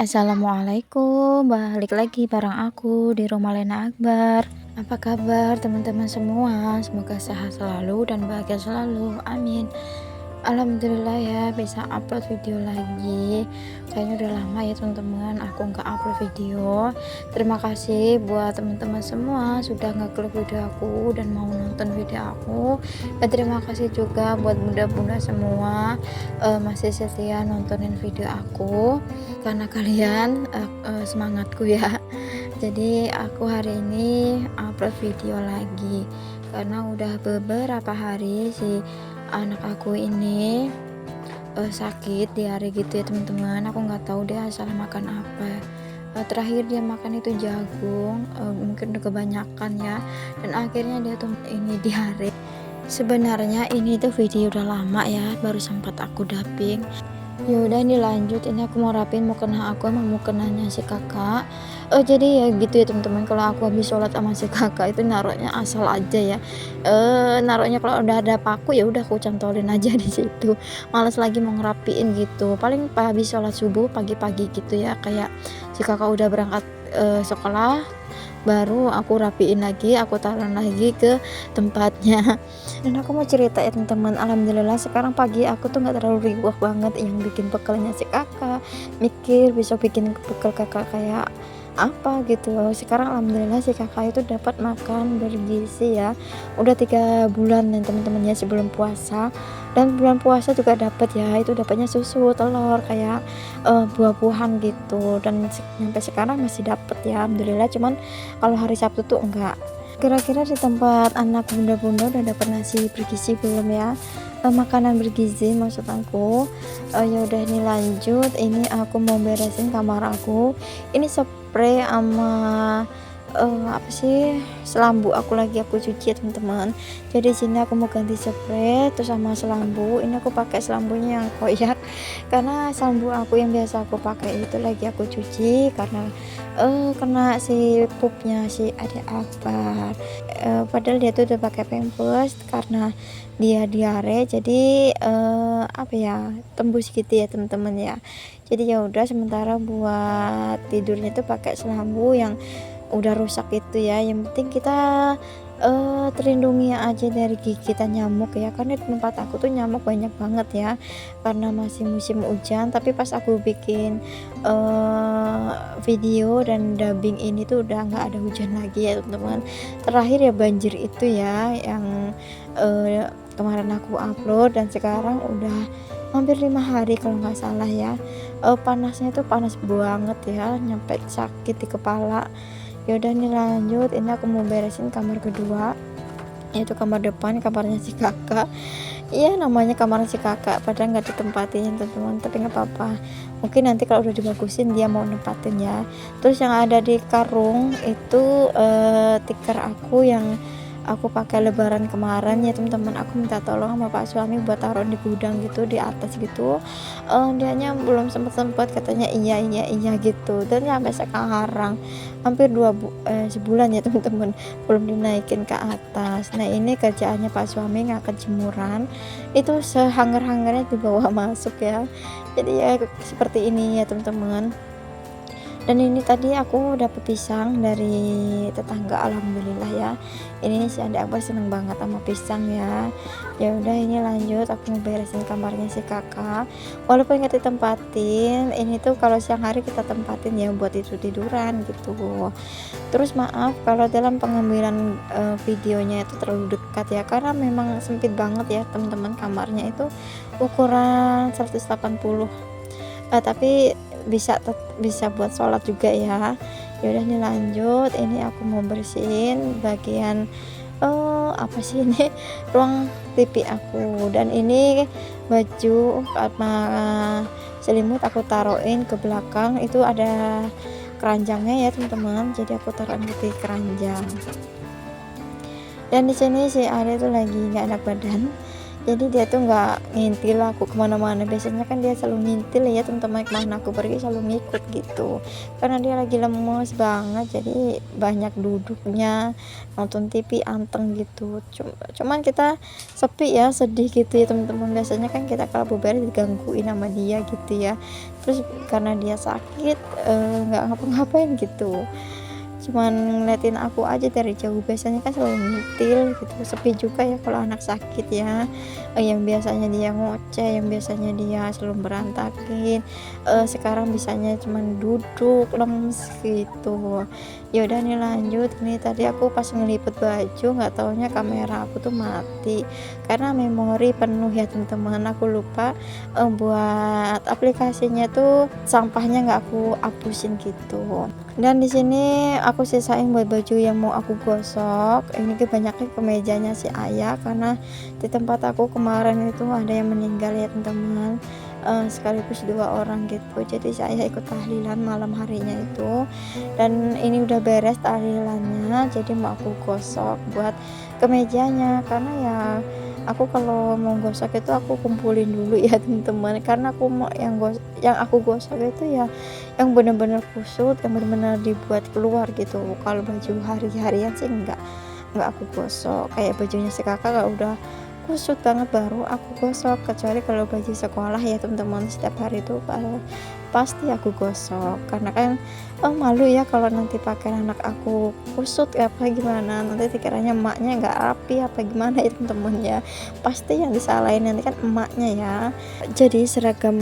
Assalamualaikum, balik lagi bareng aku di rumah Lena Akbar. Apa kabar teman-teman semua? Semoga sehat selalu dan bahagia selalu, amin. Alhamdulillah ya bisa upload video lagi. Kayaknya udah lama ya teman-teman aku nggak upload video. Terima kasih buat teman-teman semua sudah ngeklik video aku dan mau nonton video aku. Dan terima kasih juga buat bunda-bunda semua masih setia nontonin video aku. Karena kalian semangatku ya. Jadi aku hari ini upload video lagi karena udah beberapa hari sih anak aku ini sakit diare gitu ya teman-teman. Aku nggak tahu dia asal makan apa. Terakhir dia makan itu jagung, mungkin udah kebanyakan ya, dan akhirnya dia tuh ini diare. Sebenarnya ini tuh video udah lama ya, baru sempat aku dubbing. Ya udah ini lanjut, ini aku mau rapin mau kena aku emang mau kenanya si kakak. Jadi ya gitu ya teman-teman, kalau aku habis sholat sama si kakak itu naruhnya asal aja ya. Naruhnya kalau udah ada paku ya udah aku cantolin aja di situ. Males lagi mau ngerapiin gitu. Paling habis sholat subuh pagi-pagi gitu ya, kayak si kakak udah berangkat sekolah baru aku rapiin lagi, aku taruh lagi ke tempatnya. Dan aku mau cerita ya teman-teman, alhamdulillah sekarang pagi aku tuh nggak terlalu riuh banget yang bikin bekalnya si kakak, mikir bisa bikin bekal kakak kayak apa gitu. Sekarang alhamdulillah si kakak itu dapat makan bergizi ya, udah 3 bulan dan teman-temannya sebelum puasa, dan bulan puasa juga dapat ya, itu dapatnya susu telur kayak buah-buahan gitu, dan sampai sekarang masih dapat ya alhamdulillah. Cuman kalau hari Sabtu tuh enggak. Kira-kira di tempat anak bunda-bunda udah dapat nasi bergizi belum ya? Makanan bergizi maksud aku. Ya udah ini lanjut, ini aku mau beresin kamar aku. Ini spray sama apa sih, selambu aku cuci ya teman-teman. Jadi sini aku mau ganti spray terus sama selambu. Ini aku pakai selambunya yang koyak karena selambu aku yang biasa aku pakai itu lagi aku cuci karena kena si pupnya si adik Akbar. Padahal dia tuh udah pakai pampers karena dia diare, jadi apa ya, tembus gitu ya teman-teman ya. Jadi ya udah sementara buat tidurnya tuh pakai selambu yang udah rusak itu ya. Yang penting kita terlindungi aja dari gigitan nyamuk ya, karena di tempat aku tuh nyamuk banyak banget ya karena masih musim hujan. Tapi pas aku bikin video dan dubbing ini tuh udah nggak ada hujan lagi ya teman-teman. Terakhir ya banjir itu ya yang kemarin aku upload, dan sekarang udah hampir 5 hari kalau nggak salah ya. Panasnya tuh panas banget ya, nyampe sakit di kepala. Ya udah nih lanjut, ini aku mau beresin kamar kedua, yaitu kamar depan, kamarnya si kakak. Iya namanya kamar si kakak padahal nggak ditempatin teman-teman, tapi nggak apa-apa, mungkin nanti kalau udah dibagusin dia mau nempatin ya. Terus yang ada di karung itu tikar aku yang aku pakai lebaran kemarin ya teman-teman. Aku minta tolong sama pak suami buat taruh di gudang gitu di atas gitu. Dianya belum sempat katanya iya gitu, dan sampai sekarang hampir sebulan ya teman-teman belum dinaikin ke atas. Nah ini kerjaannya pak suami ngangkat jemuran itu sehanger-hangernya dibawa masuk ya. Jadi ya seperti ini ya teman-teman. Dan ini tadi aku dapet pisang dari tetangga alhamdulillah ya. Ini si adik aku seneng banget sama pisang ya. Ya udah ini lanjut, aku mau beresin kamarnya si kakak. Walaupun nggak ditempatin, ini tuh kalau siang hari kita tempatin ya buat tiduran gitu. Terus maaf kalau dalam pengambilan videonya itu terlalu dekat ya, karena memang sempit banget ya teman-teman, kamarnya itu ukuran 180. Tapi bisa buat sholat juga ya. Ya udah nih lanjut, ini aku mau bersihin bagian apa sih ini ruang TV aku, dan ini baju sama selimut aku taruhin ke belakang, itu ada keranjangnya ya teman-teman, jadi aku taruhin di keranjang. Dan di sini si Ade tuh lagi nggak enak badan, Jadi dia tuh nggak ngintil aku kemana-mana, biasanya kan dia selalu ngintil ya teman-teman, kemana aku pergi selalu ngikut gitu. Karena dia lagi lemes banget, jadi banyak duduknya, nonton TV anteng gitu. Cuman kita sepi ya, sedih gitu ya teman-teman. Biasanya kan kita kalau beberes digangguin sama dia gitu ya. Terus karena dia sakit, nggak ngapa-ngapain gitu, cuman ngeliatin aku aja dari jauh, biasanya kan selalu ngintil gitu. Sepi juga ya kalau anak sakit ya. Yang biasanya dia ngoceh, yang biasanya dia selalu berantakin, sekarang bisanya cuman duduk lemes gitu. Ya udah nih lanjut, ini tadi aku pas ngelipet baju nggak taunya kamera aku tuh mati karena memori penuh ya teman-teman. Aku lupa buat aplikasinya tuh, sampahnya nggak aku hapusin gitu. Dan di sini aku sisain buat baju yang mau aku gosok. Ini kebanyakan kemejanya si ayah, karena di tempat aku kemarin itu ada yang meninggal ya teman-teman, sekaligus 2 orang gitu. Jadi si ayah ikut tahlilan malam harinya itu, dan ini udah beres tahlilannya, jadi mau aku gosok buat kemejanya. Karena ya aku kalau mau gosok itu aku kumpulin dulu ya teman-teman, karena aku mau yang aku gosok itu ya yang bener-bener kusut, yang bener-bener dibuat keluar gitu. Kalau baju hari-harian sih enggak aku gosok, kayak bajunya si kakak kalau udah kusut banget baru aku gosok. Kecuali kalau baju sekolah ya teman-teman, setiap hari itu pasti aku gosok, karena kan malu ya kalau nanti pakaian anak aku kusut apa gimana, nanti dikiranya emaknya nggak rapi apa gimana ya temen-temen ya. Pasti yang disalahin nanti kan emaknya ya. Jadi seragam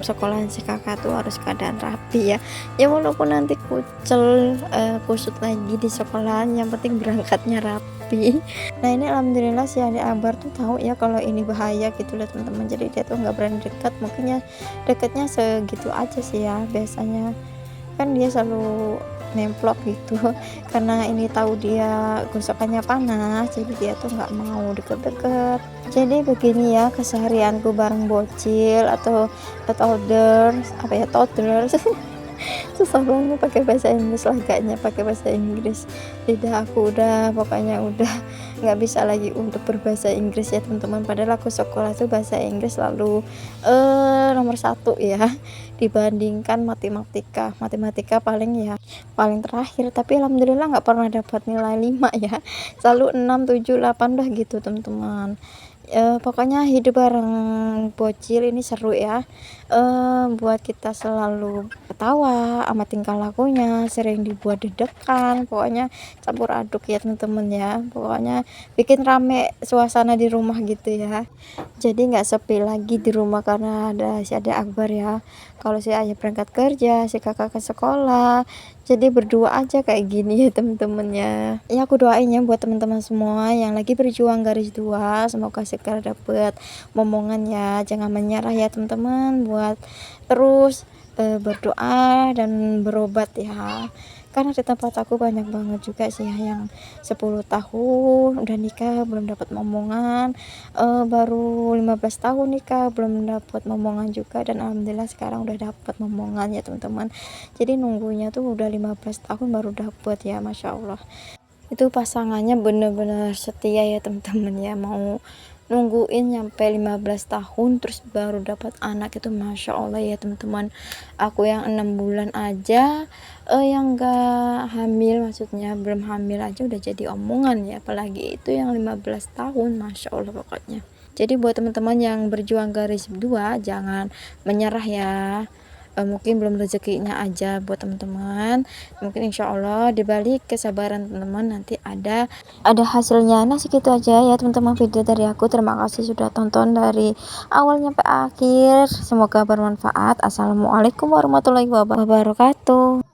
sekolahan si kakak tuh harus keadaan rapi ya. Ya walaupun nanti kucel, kusut lagi di sekolahan, yang penting berangkatnya rapi. Nah ini alhamdulillah si adik Akbar tuh tahu ya kalau ini bahaya gitu loh teman-teman, jadi dia tuh nggak berani dekat. Mungkin ya deketnya segitu aja sih ya, biasanya kan dia selalu nemplok gitu. Karena ini tahu dia gosokannya panas, jadi dia tuh nggak mau deket-deket. Jadi begini ya keseharianku bareng bocil atau toddler, apa ya, toddler. Susah banget pakai bahasa Inggris, laganya pakai bahasa Inggris, lidah aku udah pokoknya udah nggak bisa lagi untuk berbahasa Inggris ya teman-teman. Padahal aku sekolah tuh bahasa Inggris selalu nomor satu ya, dibandingkan matematika paling ya paling terakhir. Tapi alhamdulillah nggak pernah dapat nilai 5 ya, selalu 6 7 8 dah gitu teman-teman. Pokoknya hidup bareng bocil ini seru ya, buat kita selalu ketawa sama tingkah lakunya, sering dibuat deg-degan, pokoknya campur aduk ya teman-teman ya. Pokoknya bikin rame suasana di rumah gitu ya, jadi nggak sepi lagi di rumah karena ada si adik Akbar ya. Kalau si ayah berangkat kerja, si kakak ke sekolah, jadi berdua aja kayak gini ya temen-temennya. Ya aku doain ya buat teman-teman semua yang lagi berjuang garis 2, semoga segera dapet momongan ya. Jangan menyerah ya teman-teman, buat terus berdoa dan berobat ya. Karena di tempat aku banyak banget juga sih ya yang 10 tahun udah nikah belum dapat momongan, baru 15 tahun nikah belum dapat momongan juga, dan alhamdulillah sekarang udah dapat momongan ya teman-teman. Jadi nunggunya tuh udah 15 tahun baru dapat ya, masya Allah. Itu pasangannya bener-bener setia ya teman-teman ya, mau nungguin nyampe 15 tahun terus baru dapat anak, itu masya Allah ya teman-teman. Aku yang 6 bulan aja, yang gak hamil, maksudnya belum hamil aja udah jadi omongan ya, apalagi itu yang 15 tahun, masya Allah pokoknya. Jadi buat teman-teman yang berjuang garis 2 jangan menyerah ya. Mungkin belum rezekinya aja buat teman-teman, mungkin insya Allah dibalik kesabaran teman-teman nanti ada hasilnya. Nah segitu aja ya teman-teman video dari aku, terima kasih sudah tonton dari awal sampai akhir, semoga bermanfaat. Assalamualaikum warahmatullahi wabarakatuh.